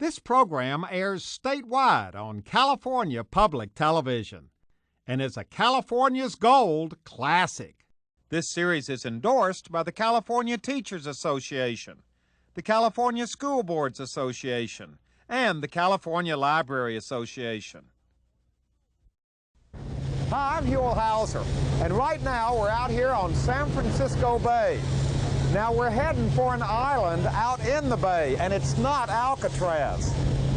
This program airs statewide on California Public Television and is a California's Gold classic. This series is endorsed by the California Teachers Association, the California School Boards Association, and the California Library Association. Hi, I'm Huell, and right now we're out here on San Francisco Bay. Now we're heading for an island out in the bay, and it's not Alcatraz.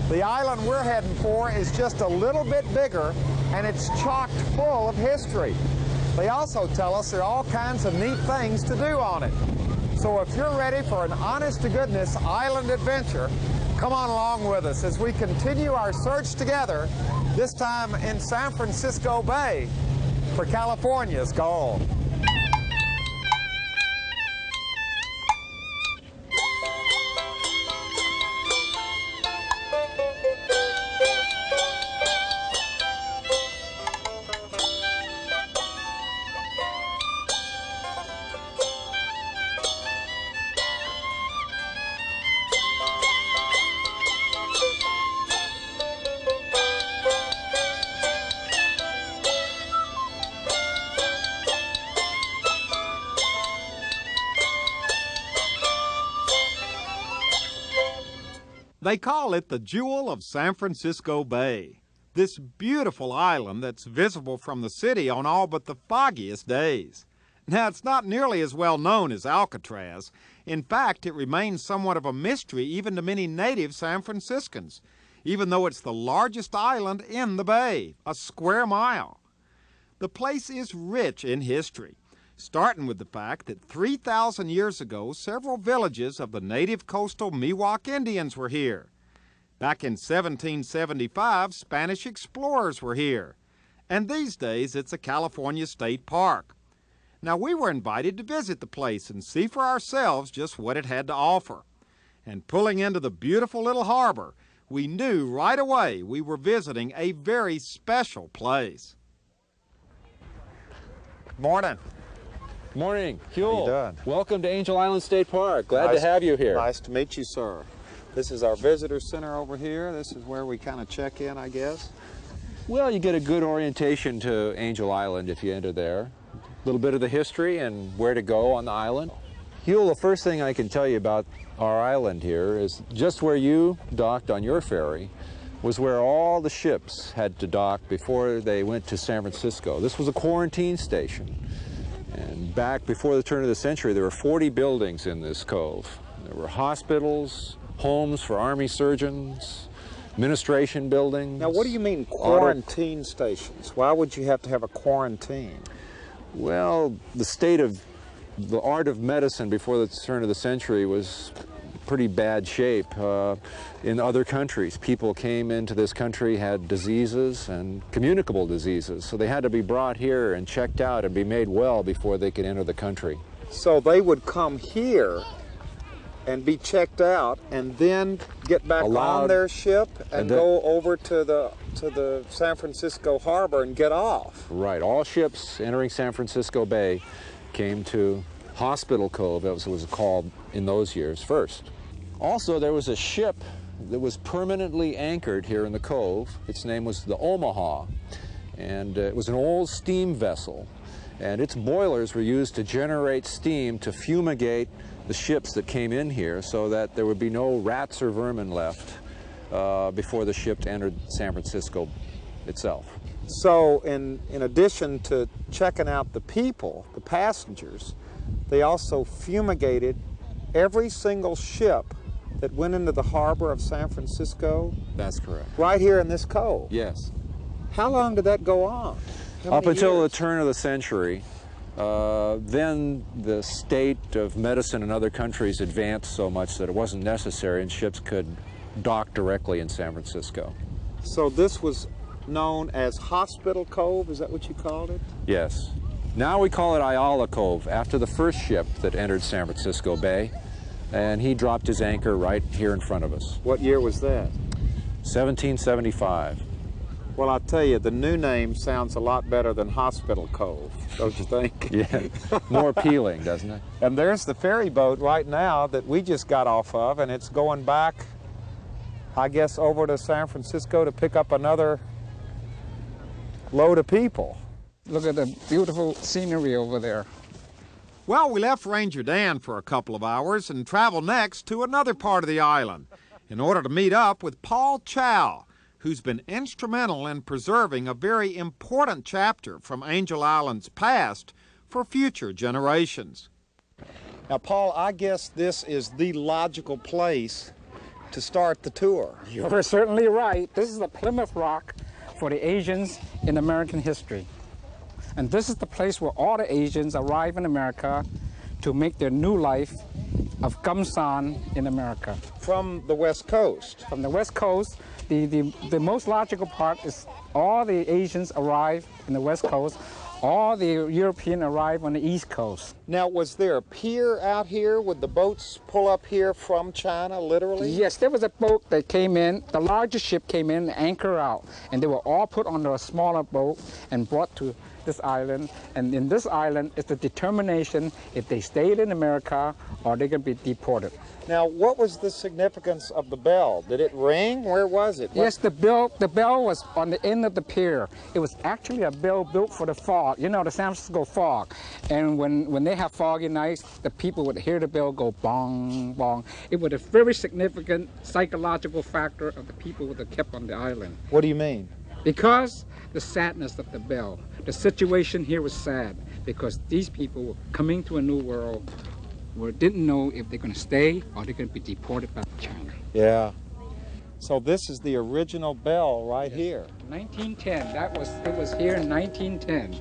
The island we're heading for is just a little bit bigger, and it's chocked full of history. They also tell us there are all kinds of neat things to do on it. So if you're ready for an honest-to-goodness island adventure, come on along with us as we continue our search together, this time in San Francisco Bay, for California's gold. They call it the Jewel of San Francisco Bay, this beautiful island that's visible from the city on all but the foggiest days. Now, it's not nearly as well known as Alcatraz. In fact, it remains somewhat of a mystery even to many native San Franciscans, even though it's the largest island in the bay, a square mile. The place is rich in history, starting with the fact that 3,000 years ago, several villages of the native coastal Miwok Indians were here. Back in 1775, Spanish explorers were here. And these days, it's a California state park. Now, we were invited to visit the place and see for ourselves just what it had to offer. And pulling into the beautiful little harbor, we knew right away we were visiting a very special place. Morning. Morning, Huell. How you doing? Welcome to Angel Island State Park. Glad to have you here. Nice to meet you, sir. This is our visitor center over here. This is where we kind of check in, I guess. Well, you get a good orientation to Angel Island if you enter there. A little bit of the history and where to go on the island. Huell, the first thing I can tell you about our island here is just where you docked on your ferry was where all the ships had to dock before they went to San Francisco. This was a quarantine station. And back before the turn of the century, there were 40 buildings in this cove. There were hospitals, homes for Army surgeons, administration buildings. Now, what do you mean quarantine stations? Why would you have to have a quarantine? Well, the art of medicine before the turn of the century was pretty bad shape in other countries. People came into this country, had diseases and communicable diseases, so they had to be brought here and checked out and be made well before they could enter the country. So they would come here and be checked out and then get back on their ship and go over to the San Francisco harbor and get off. Right. All ships entering San Francisco Bay came to Hospital Cove, as it was called in those years, first. Also, there was a ship that was permanently anchored here in the cove. Its name was the Omaha, and it was an old steam vessel, and its boilers were used to generate steam to fumigate the ships that came in here so that there would be no rats or vermin left before the ship entered San Francisco itself. So in addition to checking out the people, the passengers, they also fumigated every single ship that went into the harbor of San Francisco? That's correct. Right here in this cove? Yes. How long did that go on? Up until the turn of the century. Then the state of medicine in other countries advanced so much that it wasn't necessary and ships could dock directly in San Francisco. So this was known as Hospital Cove, is that what you called it? Yes. Now we call it Ayala Cove, after the first ship that entered San Francisco Bay, and he dropped his anchor right here in front of us. What year was that? 1775. Well, I'll tell you, the new name sounds a lot better than Hospital Cove, don't you think? Yeah, more appealing, doesn't it? And there's the ferry boat right now that we just got off of, and it's going back I guess, over to San Francisco to pick up another load of people. Look at the beautiful scenery over there. Well, we left Ranger Dan for a couple of hours and traveled next to another part of the island in order to meet up with Paul Chow, who's been instrumental in preserving a very important chapter from Angel Island's past for future generations. Now, Paul, I guess this is the logical place to start the tour. You're certainly right. This is the Plymouth Rock for the Asians in American history. And this is the place where all the Asians arrive in America to make their new life of Gamsan in America. From the West Coast. From the West Coast, the most logical part is all the Asians arrive in the West Coast, all the Europeans arrive on the East Coast. Now, was there a pier out here? Would the boats pull up here from China, literally? Yes, there was a boat that came in. The largest ship came in and anchored out, and they were all put on a smaller boat and brought to this island. And in this island is the determination if they stayed in America or they're going to be deported. Now, what was the significance of the bell? Did it ring? Where was it? Yes, the bell was on the end of the pier. It was actually a bell built for the fog, you know, the San Francisco fog. And when they have foggy nights, the people would hear the bell go bong, bong. It was a very significant psychological factor of the people that kept on the island. What do you mean? Because the sadness of the bell. The situation here was sad because these people were coming to a new world where didn't know if they're going to stay or they're going to be deported back to China. Yeah. So this is the original bell right here. 1910. It was here in 1910.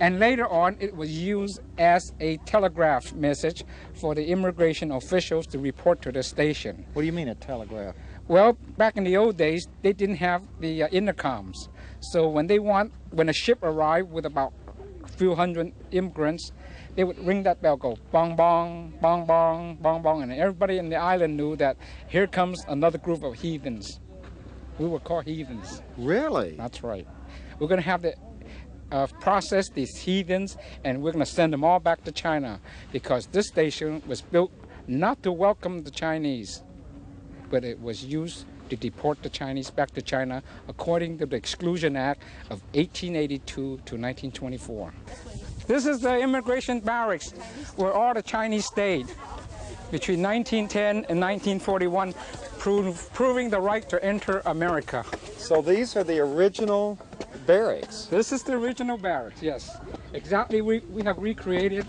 And later on, it was used as a telegraph message for the immigration officials to report to the station. What do you mean a telegraph? Well, back in the old days, they didn't have the intercoms. So when a ship arrived with about a few hundred immigrants, they would ring that bell, go bong bong, bong bong, bong bong, and everybody in the island knew that here comes another group of heathens. We were called heathens. Really? That's right. We're going to have to process these heathens, and we're going to send them all back to China because this station was built not to welcome the Chinese, but it was used to deport the Chinese back to China according to the Exclusion Act of 1882 to 1924. This is the immigration barracks where all the Chinese stayed between 1910 and 1941, proving the right to enter America. So these are the original barracks? This is the original barracks, yes. Exactly, we have recreated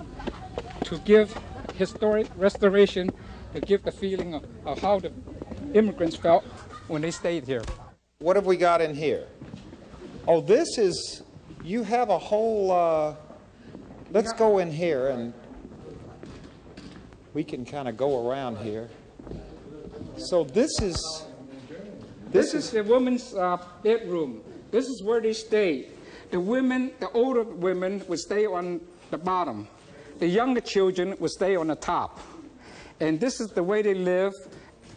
to give historic restoration, to give the feeling of how the immigrants felt when they stayed here. What have we got in here? Oh, this is, you have a whole, let's go in here and we can kind of go around here. So this is the women's bedroom. This is where they stayed. The women, the older women would stay on the bottom. The younger children would stay on the top. And this is the way they lived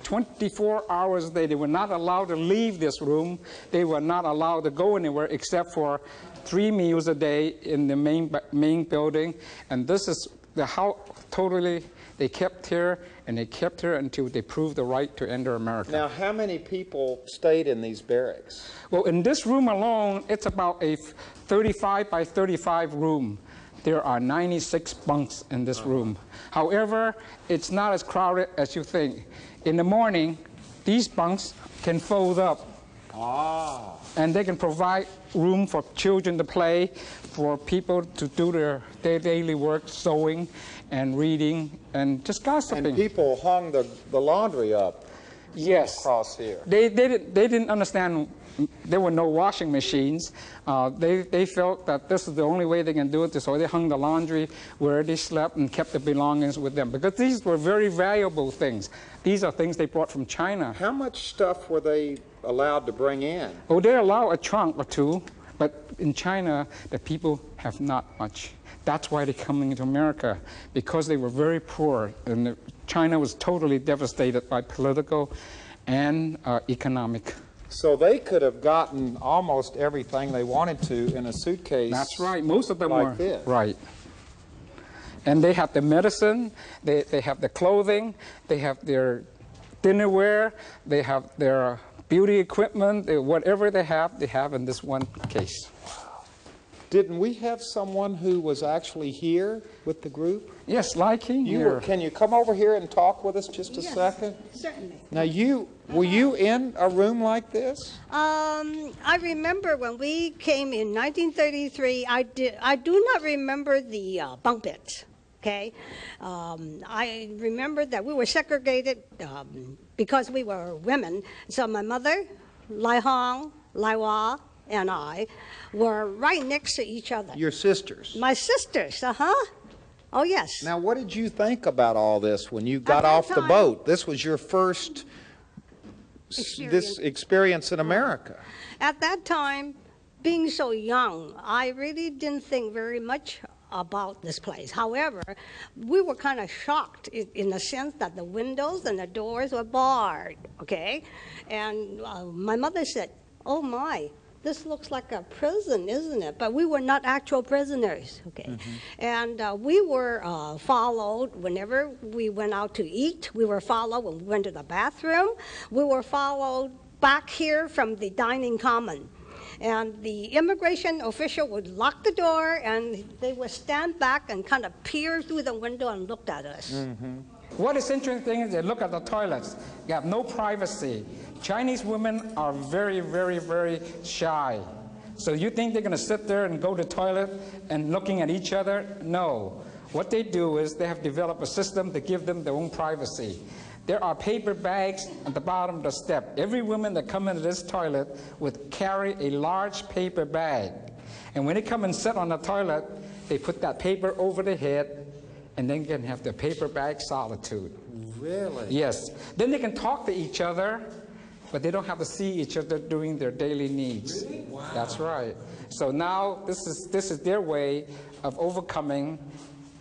24 hours a day. They were not allowed to leave this room. They were not allowed to go anywhere except for 3 meals a day in the main building. And this is how totally they kept here, and they kept here until they proved the right to enter America. Now, how many people stayed in these barracks? Well, in this room alone, it's about a 35 by 35 room. There are 96 bunks in this room. However, it's not as crowded as you think. In the morning, these bunks can fold up. And they can provide room for children to play, for people to do their daily work, sewing and reading and just gossiping. And people hung the laundry up. Yes. Across here. They didn't understand there were no washing machines. They felt that this is the only way they can do it, so they hung the laundry where they slept and kept the belongings with them, because these were very valuable things. These are things they brought from China. How much stuff were they allowed to bring in? Oh, they allow a trunk or two, but in China, the people have not much. That's why they're coming into America, because they were very poor, and China was totally devastated by political and economic. So they could have gotten almost everything they wanted to in a suitcase. That's right. Most of them like were. This. Right. And they have the medicine, they have the clothing, they have their dinnerware, they have their beauty equipment, whatever they have in this one case. Didn't we have someone who was actually here with the group? Yes, like here. Can you come over here and talk with us just a second? Certainly. Now, were you in a room like this? I remember when we came in 1933, I do not remember the bunk beds, okay? I remember that we were segregated because we were women. So my mother, Lai Hong, Lai Wah, and I were right next to each other. Your sisters? My sisters, Oh, yes. Now, what did you think about all this when you got off the boat? This was your first experience in America. At that time, being so young, I really didn't think very much about this place. However, we were kind of shocked in the sense that the windows and the doors were barred, okay? And my mother said, "Oh my, this looks like a prison, isn't it?" But we were not actual prisoners, okay? And we were followed whenever we went out to eat. We were followed when we went to the bathroom. We were followed back here from the dining common. And the immigration official would lock the door, and they would stand back and kind of peer through the window and look at us. What is interesting is they look at the toilets. You have no privacy. Chinese women are very, very, very shy. So you think they're going to sit there and go to the toilet and looking at each other? No. What they do is they have developed a system to give them their own privacy. There are paper bags at the bottom of the step. Every woman that comes into this toilet would carry a large paper bag. And when they come and sit on the toilet, they put that paper over their head, and then can have their paper bag solitude. Really? Yes. Then they can talk to each other, but they don't have to see each other doing their daily needs. Really? Wow. That's right. So now this is their way of overcoming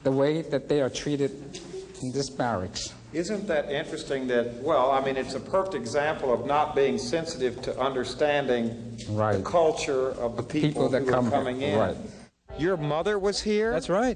the way that they are treated in this barracks. Isn't that interesting that, well, I mean, it's a perfect example of not being sensitive to understanding the culture of the people that who are coming in. Right. Your mother was here? That's right.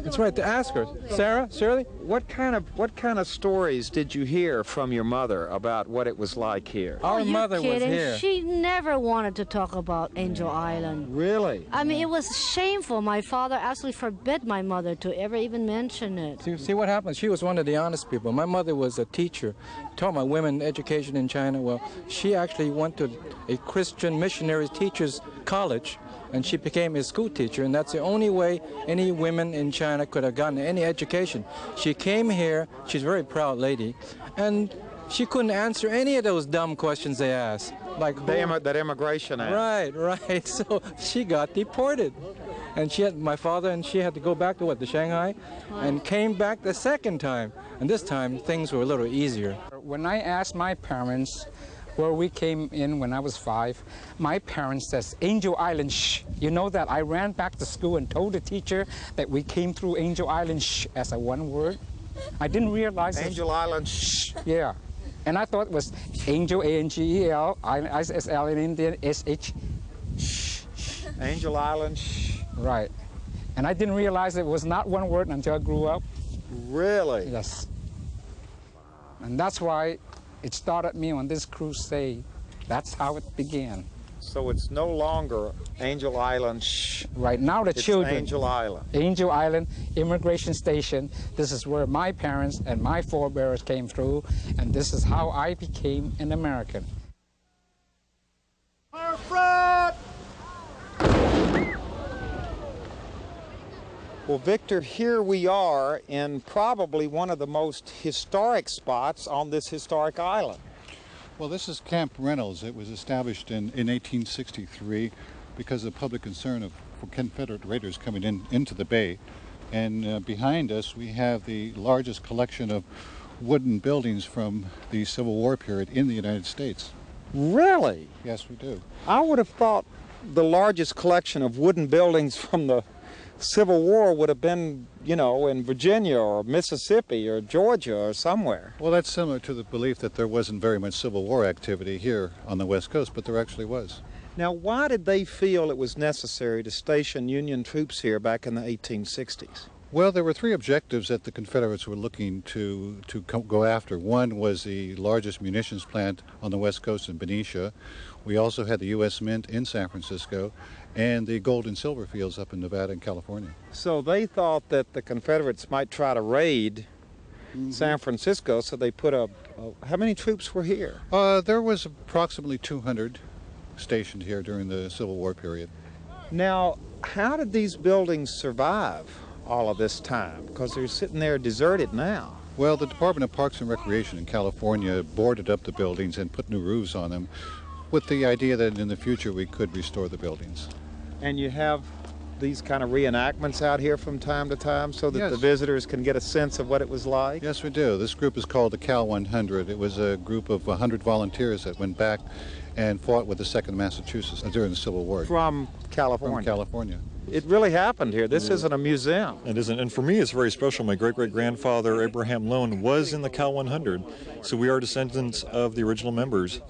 That's right. To ask her, Sarah, Shirley. What kind of stories did you hear from your mother about what it was like here? Our mother was here. She never wanted to talk about Angel Island. Really? I mean, it was shameful. My father actually forbid my mother to ever even mention it. See what happened? She was one of the honest people. My mother was a teacher, taught my women education in China. Well, she actually went to a Christian missionary teachers college, and she became a school teacher, and that's the only way any women in China could have gotten any education. She came here, she's a very proud lady, and she couldn't answer any of those dumb questions they asked. Like that Immigration Act. Right. So she got deported. And my father and she had to go back to Shanghai, and came back the second time. And this time, things were a little easier. When I asked my parents where we came in when I was 5, my parents says, "Angel Island, shh." You know that I ran back to school and told the teacher that we came through Angel Island, shh, as a one word. I didn't realize Angel Island, shh. Yeah. And I thought it was Angel, A-N-G-E-L, I-S-L in Indian, S-H, shh. Angel Island, shh. Right. And I didn't realize it was not one word until I grew up. Really? Yes. And that's why it started me on this crusade. That's how it began. So it's no longer Angel Island, shh. Right now the children. Angel Island. Angel Island Immigration Station. This is where my parents and my forebears came through, and this is how I became an American. Well, Victor, here we are in probably one of the most historic spots on this historic island. Well, this is Camp Reynolds. It was established in 1863 because of public concern of Confederate raiders coming into the bay. And behind us we have the largest collection of wooden buildings from the Civil War period in the United States. Really? Yes, we do. I would have thought the largest collection of wooden buildings from the Civil War would have been, you know, in Virginia or Mississippi or Georgia or somewhere. Well, that's similar to the belief that there wasn't very much Civil War activity here on the West Coast, but there actually was. Now, why did they feel it was necessary to station Union troops here back in the 1860s? Well, there were three objectives that the Confederates were looking to go after. One was the largest munitions plant on the west coast in Benicia. We also had the U.S. Mint in San Francisco and the gold and silver fields up in Nevada and California. So they thought that the Confederates might try to raid San Francisco, so they put how many troops were here? There was approximately 200 stationed here during the Civil War period. Now, how did these buildings survive all of this time? Because they're sitting there deserted now. Well, the Department of Parks and Recreation in California boarded up the buildings and put new roofs on them with the idea that in the future we could restore the buildings. And you have these kind of reenactments out here from time to time so that Yes. the visitors can get a sense of what it was like? Yes, we do. This group is called the Cal 100. It was a group of 100 volunteers that went back and fought with the 2nd Massachusetts during the Civil War. From California? From California. It really happened here. This isn't a museum. It isn't, and for me it's very special. My great-great-grandfather, Abraham Lone, was in the Cal 100, so we are descendants of the original members.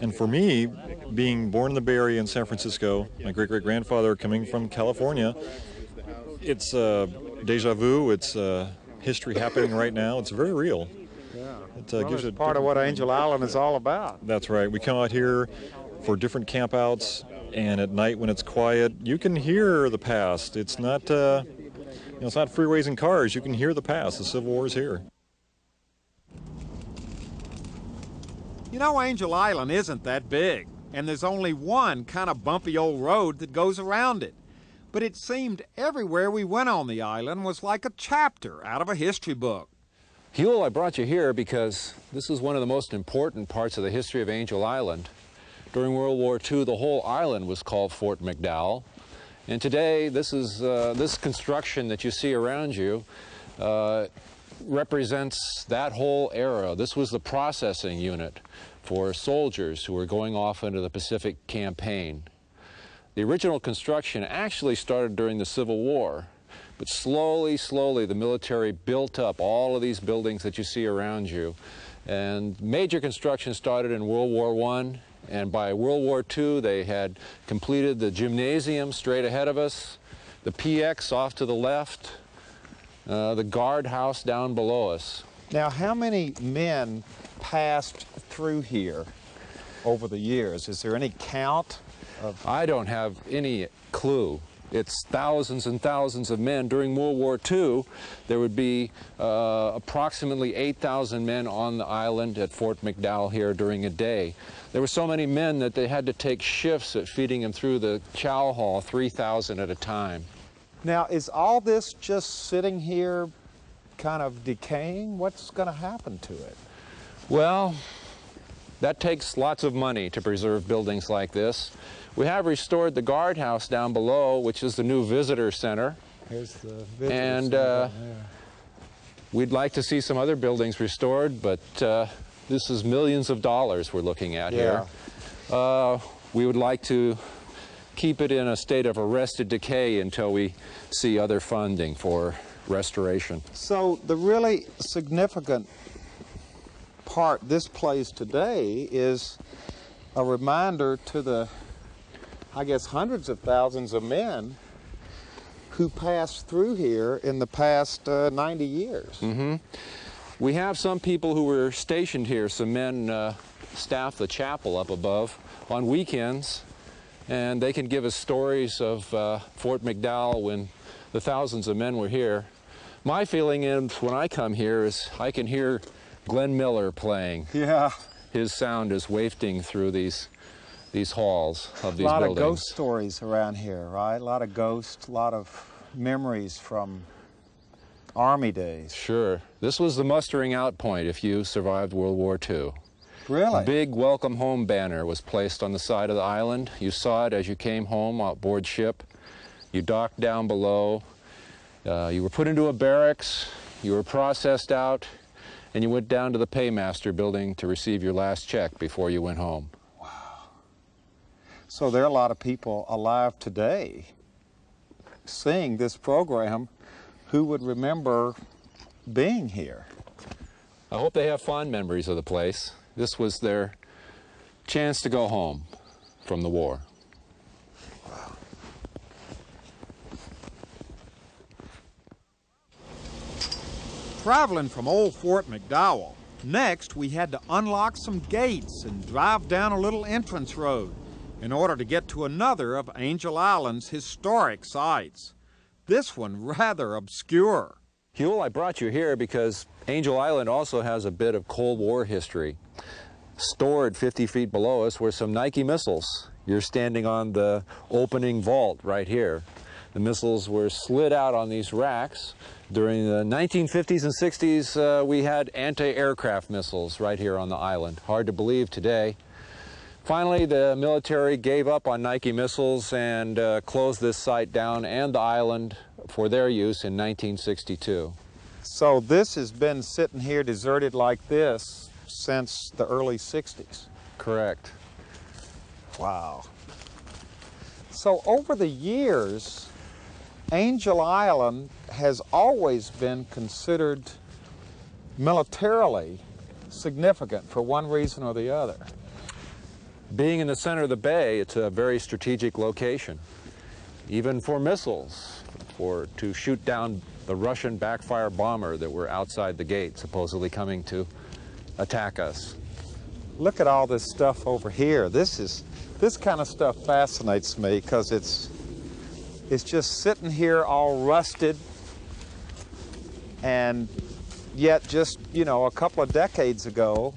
And for me, being born in the Bay Area in San Francisco, my great-great-grandfather coming from California, it's deja vu, it's history happening right now. It's very real. Yeah. Gives it part of what Angel Island is all about. That's right. We come out here for different campouts, and at night when it's quiet, you can hear the past. It's not, it's not freeways and cars. You can hear the past. The Civil War is here. You know, Angel Island isn't that big, and there's only one kind of bumpy old road that goes around it. But it seemed everywhere we went on the island was like a chapter out of a history book. Huell, I brought you here because this is one of the most important parts of the history of Angel Island. During World War II, the whole island was called Fort McDowell. And today, this construction that you see around you represents that whole era. This was the processing unit for soldiers who were going off into the Pacific Campaign. The original construction actually started during the Civil War, but slowly, slowly the military built up all of these buildings that you see around you. And major construction started in World War I, and by World War II they had completed the gymnasium straight ahead of us, the PX off to the left, the guardhouse down below us. Now, how many men passed through here over the years? Is there any count? I don't have any clue. It's thousands and thousands of men. During World War II, there would be approximately 8,000 men on the island at Fort McDowell here during a day. There were so many men that they had to take shifts at feeding them through the Chow Hall, 3,000 at a time. Now, is all this just sitting here kind of decaying? What's going to happen to it? Well, that takes lots of money to preserve buildings like this. We have restored the guardhouse down below, which is the new visitor center. Here's the visitor and center. we'd like to see some other buildings restored, but this is millions of dollars we're looking at here. We would like to keep it in a state of arrested decay until we see other funding for restoration. So the really significant part this plays today is a reminder to the, I guess, hundreds of thousands of men who passed through here in the past 90 years. Mm-hmm. We have some people who were stationed here. Some men staff the chapel up above on weekends, and they can give us stories of Fort McDowell when the thousands of men were here. My feeling is when I come here is I can hear Glenn Miller playing. Yeah. His sound is wafting through these halls of these buildings. A lot of ghost stories around here, right? A lot of ghosts, a lot of memories from Army days. Sure. This was the mustering out point if you survived World War II. Really? A big welcome home banner was placed on the side of the island. You saw it as you came home aboard ship. You docked down below. You were put into a barracks. You were processed out. And you went down to the paymaster building to receive your last check before you went home. Wow. So there are a lot of people alive today seeing this program who would remember being here. I hope they have fond memories of the place. This was their chance to go home from the war. traveling from old Fort McDowell. Next, we had to unlock some gates and drive down a little entrance road in order to get to another of Angel Island's historic sites. This one rather obscure. Huell, I brought you here because Angel Island also has a bit of Cold War history. Stored 50 feet below us were some Nike missiles. You're standing on the opening vault right here. The missiles were slid out on these racks. During the 1950s and 60s, we had anti-aircraft missiles right here on the island. Hard to believe today. Finally, the military gave up on Nike missiles and closed this site down and the island for their use in 1962. So this has been sitting here deserted like this since the early 60s? Correct. Wow. So over the years, Angel Island has always been considered militarily significant for one reason or the other. Being in the center of the bay, it's a very strategic location, even for missiles, to shoot down the Russian backfire bomber that were outside the gate, supposedly coming to attack us. Look at all this stuff over here. This kind of stuff fascinates me because it's just sitting here all rusted, and yet just, you know, a couple of decades ago,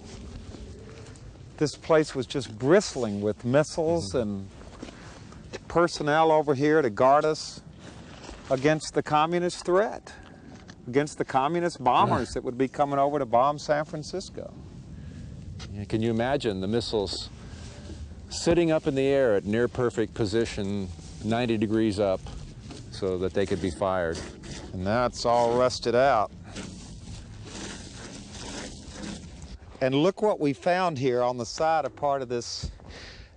this place was just bristling with missiles and personnel over here to guard us against the communist threat, against the communist bombers that would be coming over to bomb San Francisco. Yeah, can you imagine the missiles sitting up in the air at near perfect position, 90 degrees up, so that they could be fired? And now it's all rusted out. And look what we found here on the side of part of this.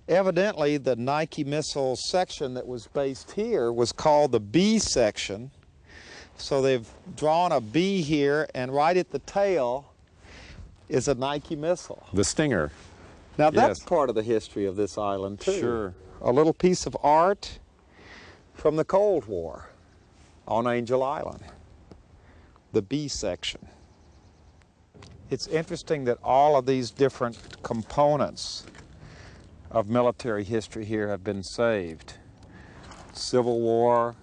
Evidently, the Nike missile section that was based here was called the B section. So they've drawn a B here, and right at the tail is a Nike missile. The Stinger. Now that's part of the history of this island too. Sure. A little piece of art from the Cold War on Angel Island. The B section. It's interesting that all of these different components of military history here have been saved. Civil War,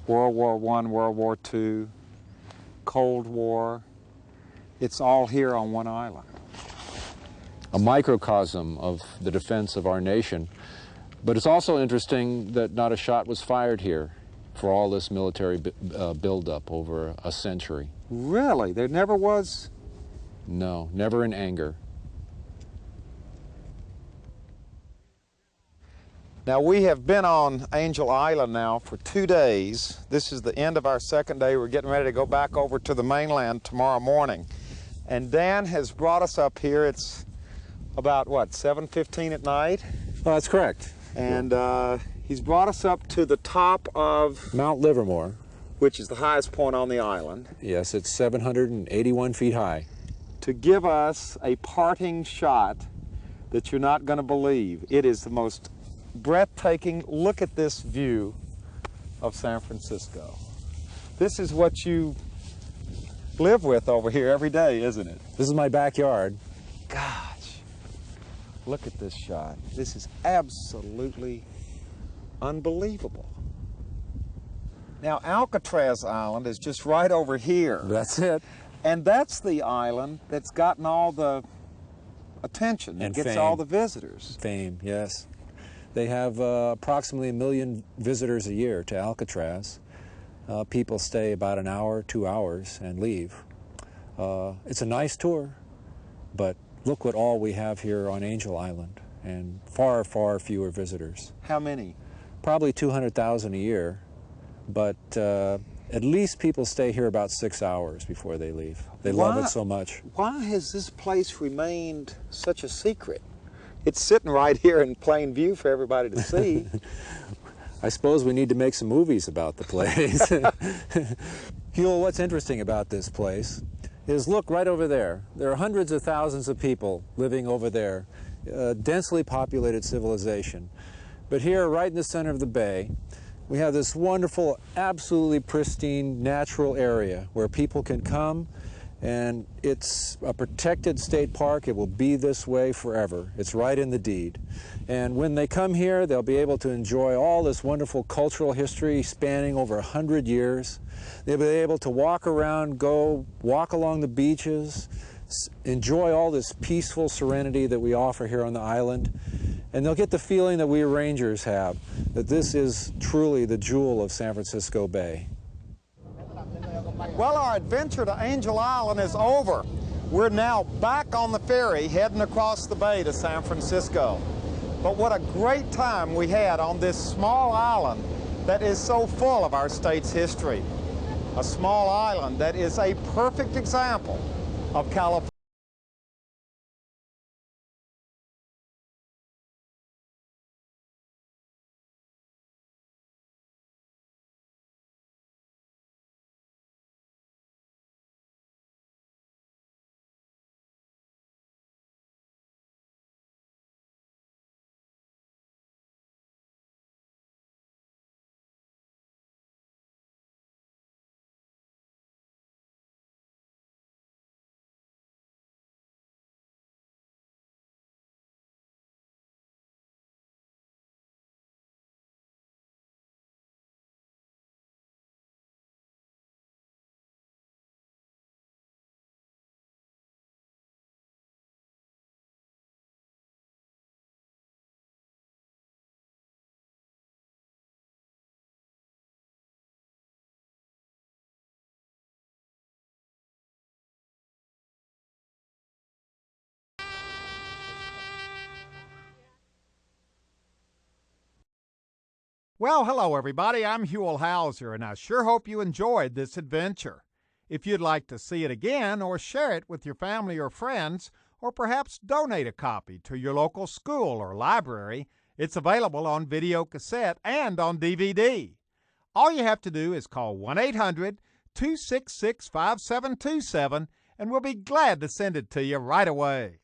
World War I, World War II, Cold War. It's all here on one island. A microcosm of the defense of our nation. But it's also interesting that not a shot was fired here for all this military buildup over a century. Really? There never was? No, never in anger. Now, we have been on Angel Island now for 2 days. This is the end of our second day. We're getting ready to go back over to the mainland tomorrow morning. And Dan has brought us up here. It's about, what, 7:15 at night? Oh, that's correct. And he's brought us up to the top of Mount Livermore, which is the highest point on the island. Yes, it's 781 feet high. To give us a parting shot that you're not going to believe. It is the most breathtaking. Look at this view of San Francisco. This is what you live with over here every day, isn't it? This is my backyard. Gosh, look at this shot. This is absolutely unbelievable. Now, Alcatraz Island is just right over here. That's it. And that's the island that's gotten all the attention and gets fame. all the visitors. Fame, yes. They have approximately 1 million visitors a year to Alcatraz. People stay about an hour, 2 hours, and leave. It's a nice tour, but look what all we have here on Angel Island, and far, far fewer visitors. How many? Probably 200,000 a year, but at least people stay here about 6 hours before they leave. They love it so much. Why has this place remained such a secret? It's sitting right here in plain view for everybody to see. I suppose we need to make some movies about the place. Huell, what's interesting about this place is, look right over there. There are hundreds of thousands of people living over there, densely populated civilization. But here, right in the center of the bay, we have this wonderful, absolutely pristine, natural area where people can come, And it's a protected state park. It will be this way forever. It's right in the deed. And when they come here, they'll be able to enjoy all this wonderful cultural history spanning over 100 years. They'll be able to walk around, go walk along the beaches, enjoy all this peaceful serenity that we offer here on the island. And they'll get the feeling that we rangers have, that this is truly the jewel of San Francisco Bay. Well, our adventure to Angel Island is over. We're now back on the ferry heading across the bay to San Francisco. But what a great time we had on this small island that is so full of our state's history. A small island that is a perfect example of California. Well, hello everybody, I'm Huell Hauser, and I sure hope you enjoyed this adventure. If you'd like to see it again or share it with your family or friends, or perhaps donate a copy to your local school or library, it's available on video cassette and on DVD. All you have to do is call 1-800-266-5727 and we'll be glad to send it to you right away.